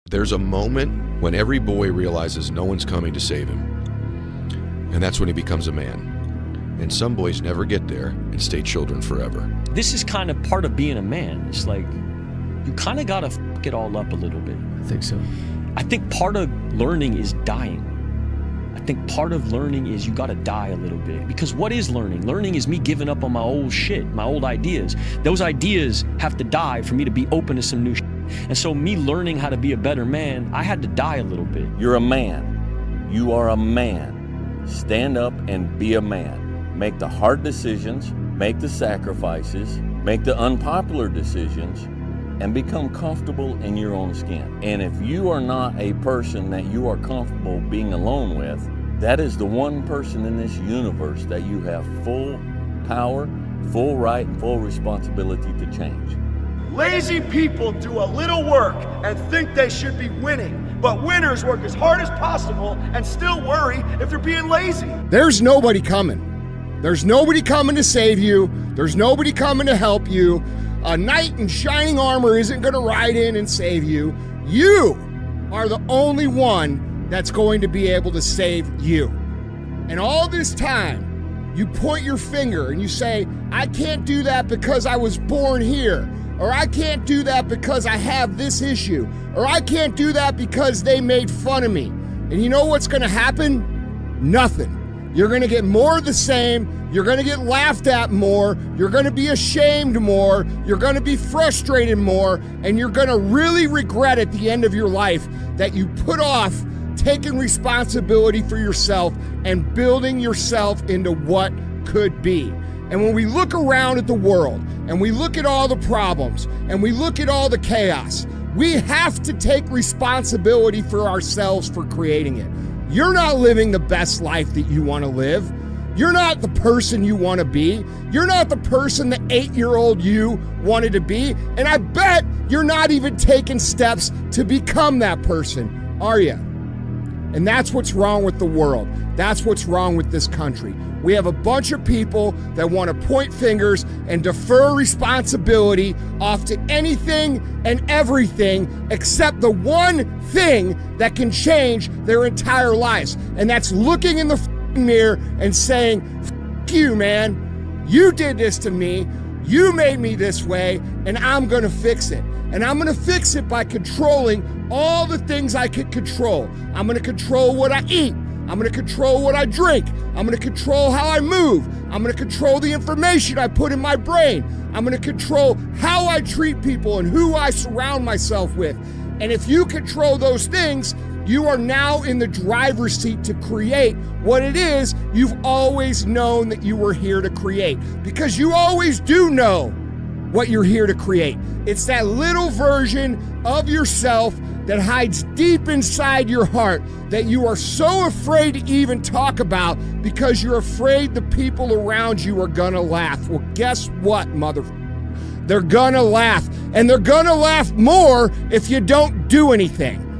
There's a moment when every boy realizes no one's coming to save him. And that's when he becomes a man. And some boys never get there and stay children forever. This is kind of part of being a man. It's like, you kind of got to f*** it all up a little bit. I think so. I think part of learning is dying. I think part of learning is you got to die a little bit. Because what is learning? Learning is me giving up on my old shit, my old ideas. Those ideas have to die for me to be open to some new shit. And so me learning how to be a better man, I had to die a little bit. You're a man. You are a man. Stand up and be a man. Make the hard decisions, make the sacrifices, make the unpopular decisions, and become comfortable in your own skin. And if you are not a person that you are comfortable being alone with, that is the one person in this universe that you have full power, full right, and full responsibility to change. Lazy people do a little work and think they should be winning, but winners work as hard as possible and still worry if they're being lazy. There's nobody coming. There's nobody coming to save you. There's nobody coming to help you. A knight in shining armor isn't going to ride in and save you. You are the only one that's going to be able to save you. And all this time, you point your finger and you say, I can't do that because I was born here. Or I can't do that because I have this issue. Or I can't do that because they made fun of me. And you know what's going to happen? Nothing. You're going to get more of the same. You're going to get laughed at more. You're going to be ashamed more. You're going to be frustrated more. And you're going to really regret at the end of your life that you put off taking responsibility for yourself and building yourself into what could be. And when we look around at the world and we look at all the problems and we look at all the chaos, we have to take responsibility for ourselves for creating it. You're not living the best life that you want to live. You're not the person you want to be. You're not the person that 8-year-old you wanted to be. And I bet you're not even taking steps to become that person, are you? And that's what's wrong with the world. That's what's wrong with this country. We have a bunch of people that want to point fingers and defer responsibility off to anything and everything except the one thing that can change their entire lives. And that's looking in the mirror and saying, F you, man. You did this to me. You made me this way, and I'm going to fix it. And I'm going to fix it by controlling all the things I can control. I'm going to control what I eat. I'm going to control what I drink. I'm going to control how I move. I'm going to control the information I put in my brain. I'm going to control how I treat people and who I surround myself with. And if you control those things, you are now in the driver's seat to create what it is you've always known that you were here to create. Because you always do know what you're here to create. It's that little version of yourself that hides deep inside your heart that you are so afraid to even talk about because you're afraid the people around you are gonna laugh. Well, guess what, They're gonna laugh, and they're gonna laugh more if you don't do anything.